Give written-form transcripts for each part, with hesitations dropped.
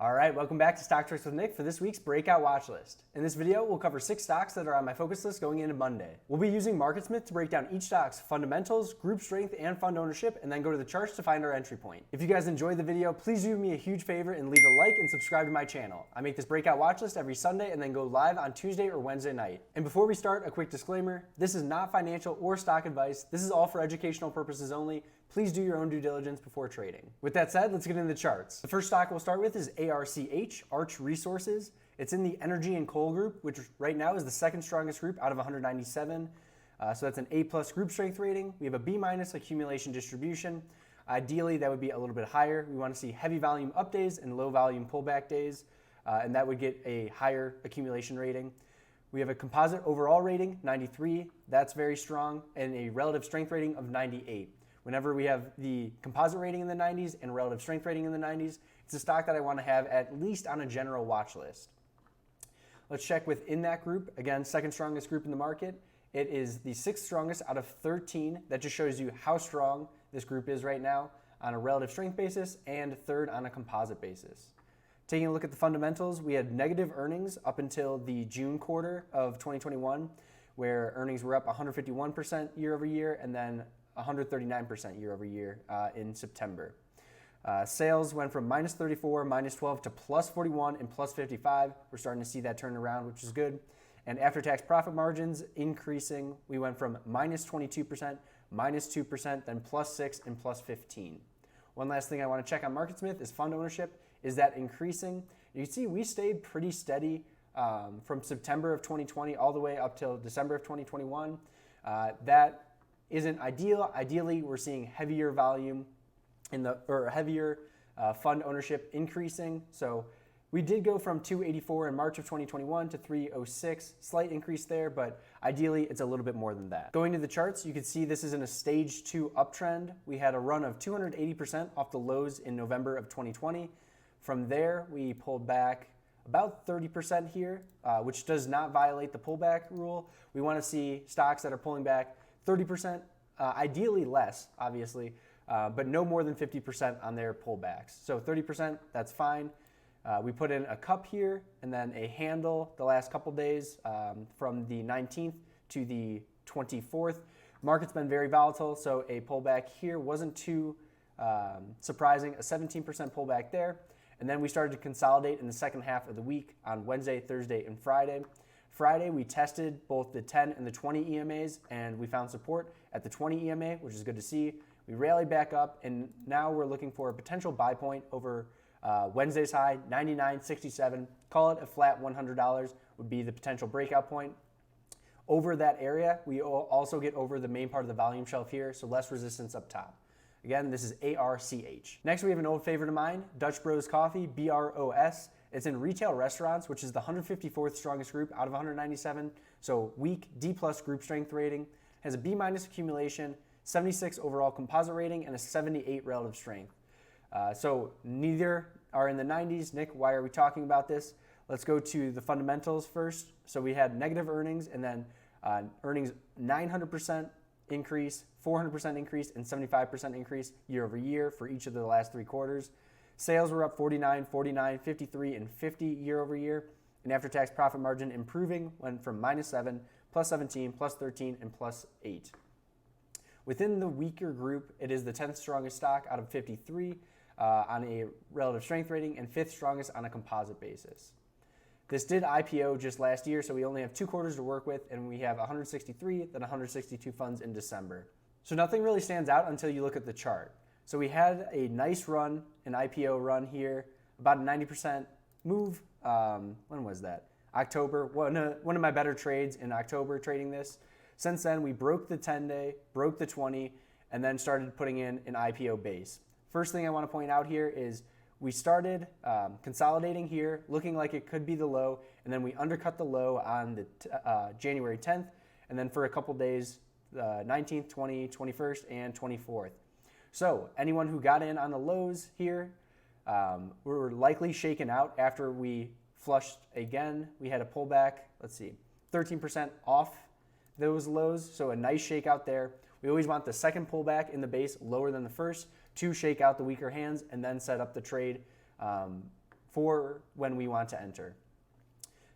All right, welcome back to Stock Tricks with Nick for this week's Breakout Watchlist. In this video, we'll cover 6 stocks that are on my focus list going into Monday. We'll be using MarketSmith to break down each stock's fundamentals, group strength, and fund ownership, and then go to the charts to find our entry point. If you guys enjoyed the video, please do me a huge favor and leave a like and subscribe to my channel. I make this Breakout Watchlist every Sunday and then go live on Tuesday or Wednesday night. And before we start, a quick disclaimer. This is not financial or stock advice. This is all for educational purposes only. Please do your own due diligence before trading. With that said, let's get into the charts. The first stock we'll start with is Arch Resources. It's in the energy and coal group, which right now is the second strongest group out of 197. So that's an A+ group strength rating. We have a B- accumulation distribution. Ideally, that would be a little bit higher. We want to see heavy volume up days and low volume pullback days, and that would get a higher accumulation rating. We have a composite overall rating, 93. That's very strong, and a relative strength rating of 98. Whenever we have the composite rating in the 90s and relative strength rating in the 90s, it's a stock that I want to have at least on a general watch list. Let's check within that group. Again, second strongest group in the market. It is the 6th strongest out of 13. That just shows you how strong this group is right now on a relative strength basis, and 3rd on a composite basis. Taking a look at the fundamentals, we had negative earnings up until the June quarter of 2021, where earnings were up 151% year over year, and then 139% year over year in September. Sales went from -34, -12 to +41 and +55. We're starting to see that turn around, which is good. And after-tax profit margins increasing. We went from -22%, -2%, then +6 and +15. One last thing I want to check on MarketSmith is fund ownership. Is that increasing? You can see we stayed pretty steady from September of 2020 all the way up till December of 2021. That isn't ideal. Ideally, we're seeing heavier volume heavier fund ownership increasing. So we did go from 284 in March of 2021 to 306, slight increase there, but ideally it's a little bit more than that. Going to the charts, you can see this is in a stage 2 uptrend. We had a run of 280% off the lows in November of 2020. From there, we pulled back about 30% here, which does not violate the pullback rule. We want to see stocks that are pulling back 30%, ideally less, obviously, but no more than 50% on their pullbacks. So 30%, that's fine. We put in a cup here and then a handle the last couple days from the 19th to the 24th. Market's been very volatile, so a pullback here wasn't too surprising, a 17% pullback there. And then we started to consolidate in the second half of the week on Wednesday, Thursday, and Friday. Friday, we tested both the 10 and the 20 EMAs, and we found support at the 20 EMA, which is good to see. We rallied back up, and now we're looking for a potential buy point over Wednesday's high, 99.67. Call it a flat $100 would be the potential breakout point. Over that area, we also get over the main part of the volume shelf here, so less resistance up top. Again, this is ARCH. Next, we have an old favorite of mine, Dutch Bros Coffee, BROS. It's in retail restaurants, which is the 154th strongest group out of 197. So weak D+ group strength rating, has a B- accumulation, 76 overall composite rating, and a 78 relative strength. So neither are in the 90s. Nick, why are we talking about this? Let's go to the fundamentals first. So we had negative earnings, and then earnings 900% increase, 400% increase, and 75% increase year over year for each of the last 3 quarters. Sales were up 49, 49, 53, and 50 year over year. And after-tax profit margin improving, went from -7, +17, +13, and +8. Within the weaker group, it is the 10th strongest stock out of 53 on a relative strength rating, and 5th strongest on a composite basis. This did IPO just last year, so we only have 2 quarters to work with, and we have 163, then 162 funds in December. So nothing really stands out until you look at the chart. So we had a nice run, an IPO run here, about a 90% move. When was that? October. One of my better trades in October trading this. Since then, we broke the 10-day, broke the 20, and then started putting in an IPO base. First thing I want to point out here is we started consolidating here, looking like it could be the low, and then we undercut the low on the January 10th, and then for a couple days, 19th, 20th, 21st, and 24th. So anyone who got in on the lows here were likely shaken out after we flushed again. We had a pullback, 13% off those lows, so a nice shakeout there. We always want the second pullback in the base lower than the first to shake out the weaker hands and then set up the trade for when we want to enter.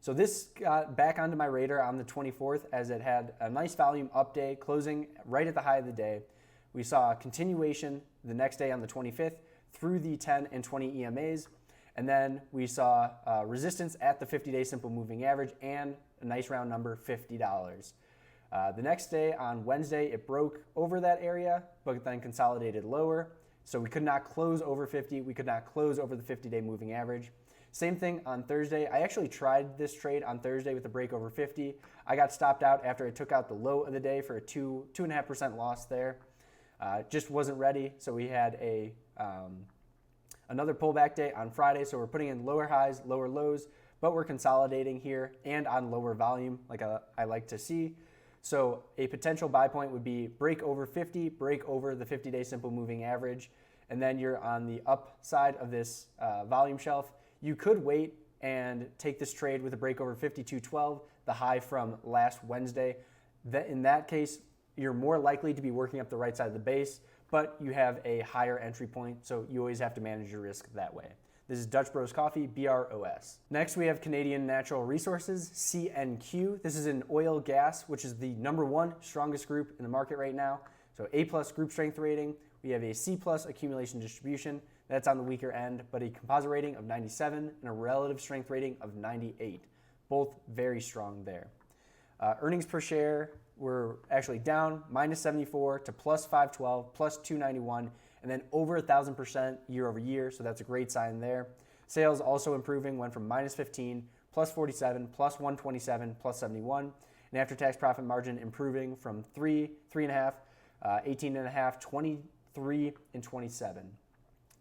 So this got back onto my radar on the 24th as it had a nice volume up day, closing right at the high of the day. We saw a continuation the next day on the 25th through the 10 and 20 EMAs. And then we saw resistance at the 50-day simple moving average and a nice round number, $50. The next day on Wednesday, it broke over that area, but then consolidated lower. So we could not close over 50. We could not close over the 50-day moving average. Same thing on Thursday. I actually tried this trade on Thursday with a break over 50. I got stopped out after I took out the low of the day for a 2.5% loss there. Just wasn't ready, so we had another pullback day on Friday. So we're putting in lower highs, lower lows, but we're consolidating here and on lower volume like I like to see. So a potential buy point would be break over 50, break over the 50-day simple moving average, and then you're on the upside of this volume shelf. You could wait and take this trade with a break over 52.12, the high from last Wednesday. In that case, you're more likely to be working up the right side of the base, but you have a higher entry point, so you always have to manage your risk that way. This is Dutch Bros Coffee, BROS. Next, we have Canadian Natural Resources, CNQ. This is in oil gas, which is the #1 strongest group in the market right now. So A+ group strength rating. We have a C+ accumulation distribution. That's on the weaker end, but a composite rating of 97 and a relative strength rating of 98. Both very strong there. Earnings per share were actually down, -74 to +512, +291, and then over 1,000% year over year, so that's a great sign there. Sales also improving, went from -15, +47, +127, +71, and after-tax profit margin improving from 3.5, 18.5, 23, and 27.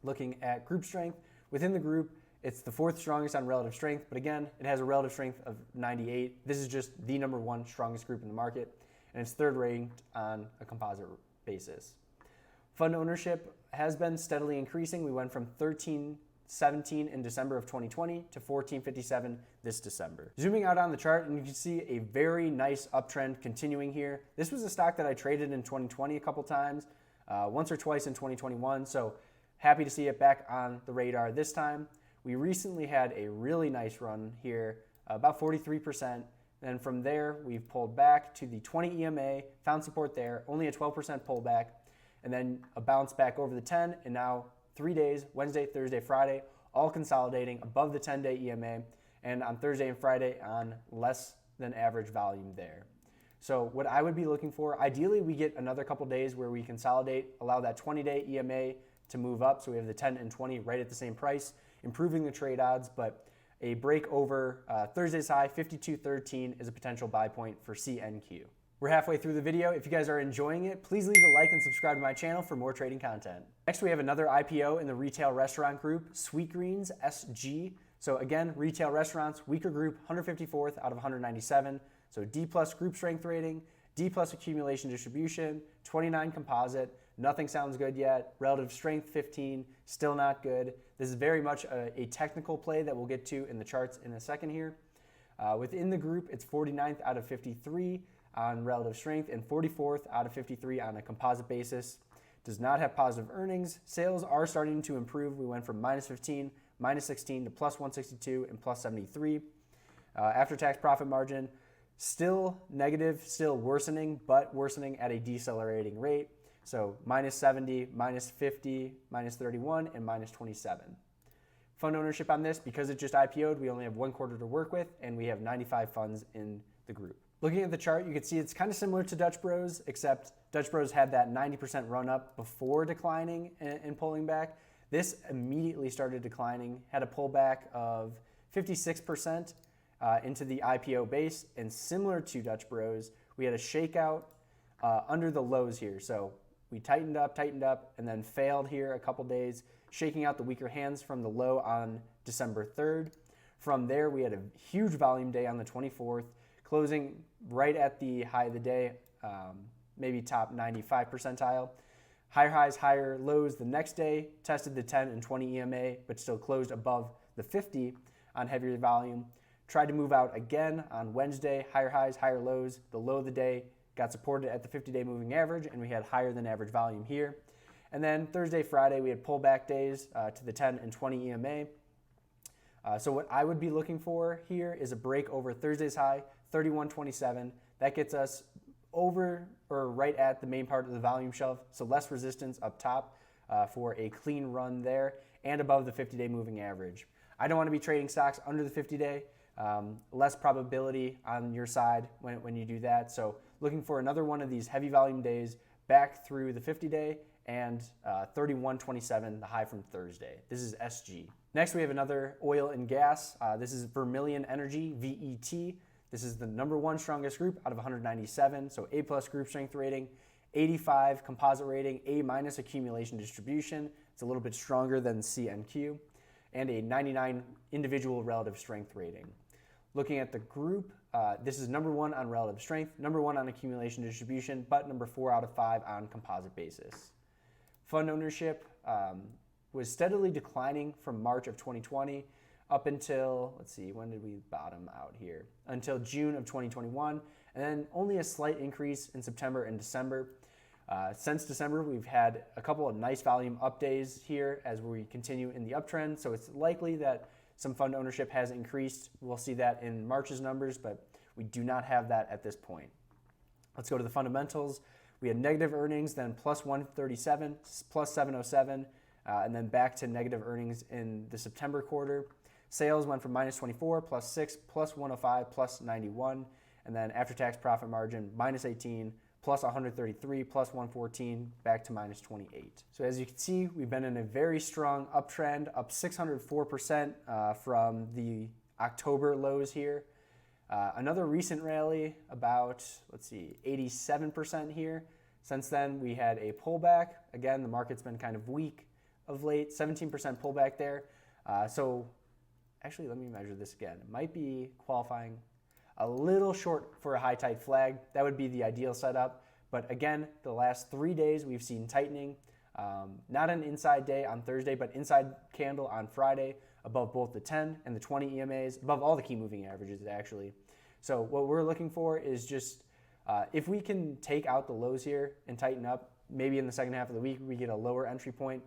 Looking at group strength, within the group, it's the 4th strongest on relative strength, but again, it has a relative strength of 98. This is just the #1 strongest group in the market, and it's 3rd ranked on a composite basis. Fund ownership has been steadily increasing. We went from 1317 in December of 2020 to 1457 this December. Zooming out on the chart, and you can see a very nice uptrend continuing here. This was a stock that I traded in 2020 a couple times, once or twice in 2021, so happy to see it back on the radar this time. We recently had a really nice run here, about 43%. Then from there, we've pulled back to the 20 EMA, found support there, only a 12% pullback, and then a bounce back over the 10, and now 3 days, Wednesday, Thursday, Friday, all consolidating above the 10-day EMA, and on Thursday and Friday on less than average volume there. So what I would be looking for, ideally we get another couple days where we consolidate, allow that 20-day EMA to move up, so we have the 10 and 20 right at the same price, improving the trade odds, but a break over Thursday's high, 52.13, is a potential buy point for CNQ. We're halfway through the video. If you guys are enjoying it, please leave a like and subscribe to my channel for more trading content. Next, we have another IPO in the retail restaurant group, Sweetgreens, SG. So again, retail restaurants, weaker group, 154th out of 197. So D+ group strength rating, D+ accumulation distribution, 29 composite. Nothing sounds good yet. Relative strength 15, still not good. This is very much a technical play that we'll get to in the charts in a second here. Within the group, it's 49th out of 53 on relative strength and 44th out of 53 on a composite basis. Does not have positive earnings. Sales are starting to improve. We went from -15, -16 to +162 and +73. After-tax profit margin, still negative, still worsening, but worsening at a decelerating rate. So -70, -50, -31, and -27. Fund ownership on this, because it just IPO'd, we only have 1 quarter to work with, and we have 95 funds in the group. Looking at the chart, you can see it's kind of similar to Dutch Bros, except Dutch Bros had that 90% run up before declining and pulling back. This immediately started declining, had a pullback of 56% into the IPO base, and similar to Dutch Bros, we had a shakeout under the lows here. So we tightened up, and then failed here a couple days, shaking out the weaker hands from the low on December 3rd. From there, we had a huge volume day on the 24th, closing right at the high of the day, maybe top 95 percentile. Higher highs, higher lows the next day, tested the 10 and 20 EMA, but still closed above the 50 on heavier volume. Tried to move out again on Wednesday, higher highs, higher lows. The low of the day got supported at the 50-day moving average, and we had higher than average volume here. And then Thursday, Friday, we had pullback days to the 10 and 20 EMA. So what I would be looking for here is a break over Thursday's high, 31.27. That gets us over or right at the main part of the volume shelf, so less resistance up top for a clean run there, and above the 50-day moving average. I don't want to be trading stocks under the 50-day. Less probability on your side when you do that. So looking for another one of these heavy volume days back through the 50-day and 31.27, the high from Thursday. This is SG. Next, we have another oil and gas. This is Vermilion Energy, VET. This is the #1 strongest group out of 197, so A+ group strength rating, 85 composite rating, A- accumulation distribution. It's a little bit stronger than CNQ, and a 99 individual relative strength rating. Looking at the group, this is #1 on relative strength, #1 on accumulation distribution, but #4 out of 5 on composite basis. Fund ownership was steadily declining from March of 2020 up until, let's see, when did we bottom out here? Until June of 2021, and then only a slight increase in September and December. Since December, we've had a couple of nice volume up days here as we continue in the uptrend, so it's likely that some fund ownership has increased. We'll see that in March's numbers, but we do not have that at this point. Let's go to the fundamentals. We had negative earnings, then plus 137, plus 707, and then back to negative earnings in the September quarter. Sales went from minus 24, plus 6, plus 105, plus 91, and then after-tax profit margin, minus 18, plus 133, plus 114, back to minus 28. So as you can see, we've been in a very strong uptrend, up 604% from the October lows here. Another recent rally, about, 87% here. Since then, we had a pullback. Again, the market's been kind of weak of late, 17% pullback there. So actually, let me measure this again. It might be qualifying a little short for a high tight flag. That would be the ideal setup. But again, the last 3 days we've seen tightening. Not an inside day on Thursday, but inside candle on Friday above both the 10 and the 20 EMAs, above all the key moving averages actually. So what we're looking for is just, if we can take out the lows here and tighten up, maybe in the second half of the week we get a lower entry point.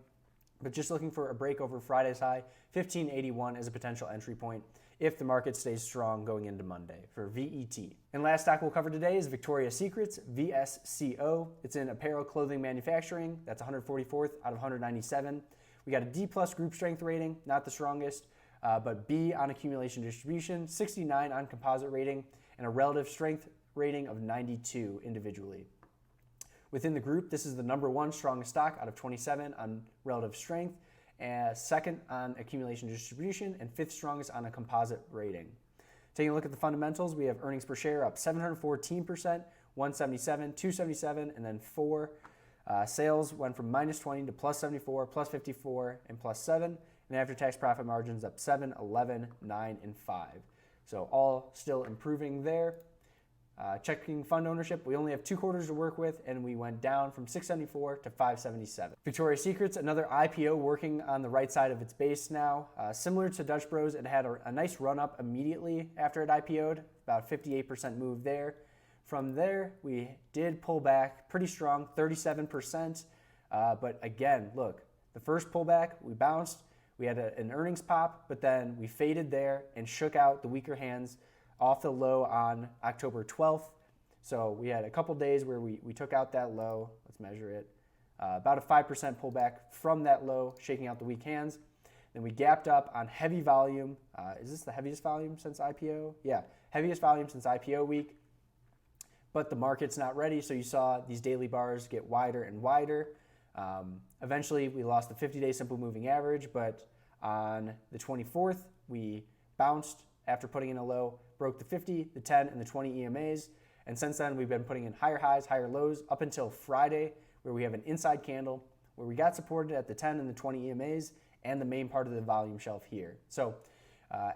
But just looking for a break over Friday's high, 1581 as a potential entry point if the market stays strong going into Monday for VET. And last stock we'll cover today is Victoria's Secret's VSCO. It's in apparel clothing manufacturing. That's 144th out of 197. We got a D+ group strength rating, not the strongest, but B on accumulation distribution, 69 on composite rating, and a relative strength rating of 92 individually. Within the group, this is the #1 strongest stock out of 27 on relative strength, and second on accumulation distribution, and 5th strongest on a composite rating. Taking a look at the fundamentals, we have earnings per share up 714%, 177, 277, and then 4. Sales went from minus 20 to plus 74, plus 54, and plus 7. And after-tax profit margins up 7, 11, 9, and 5. So all still improving there. Checking fund ownership, we only have 2 quarters to work with, and we went down from 674 to 577. Victoria's Secret's another IPO working on the right side of its base now. Similar to Dutch Bros, it had a nice run up immediately after it IPO'd, about 58% move there. From there, we did pull back pretty strong, 37%. But again, look, the first pullback, we bounced. We had an earnings pop, but then we faded there and shook out the weaker hands off the low on October 12th. So we had a couple days where we took out that low. Let's measure it. About a 5% pullback from that low, shaking out the weak hands. Then we gapped up on heavy volume. Is this the heaviest volume since IPO? Yeah, heaviest volume since IPO week. But the market's not ready, so you saw these daily bars get wider and wider. Eventually, we lost the 50-day simple moving average, but on the 24th, we bounced after putting in a low, broke the 50, the 10, and the 20 EMAs. And since then, we've been putting in higher highs, higher lows up until Friday, where we have an inside candle, where we got supported at the 10 and the 20 EMAs and the main part of the volume shelf here. So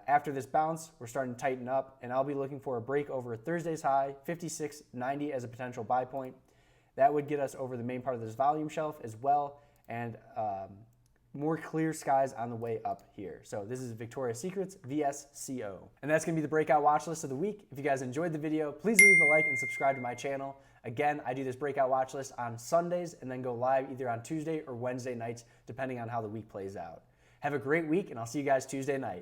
after this bounce, we're starting to tighten up, and I'll be looking for a break over Thursday's high, 56.90 as a potential buy point. That would get us over the main part of this volume shelf as well, and more clear skies on the way up here. So this is Victoria's Secret's VSCO. And that's gonna be the breakout watch list of the week. If you guys enjoyed the video, please leave a like and subscribe to my channel. Again, I do this breakout watch list on Sundays and then go live either on Tuesday or Wednesday nights, depending on how the week plays out. Have a great week, and I'll see you guys Tuesday night.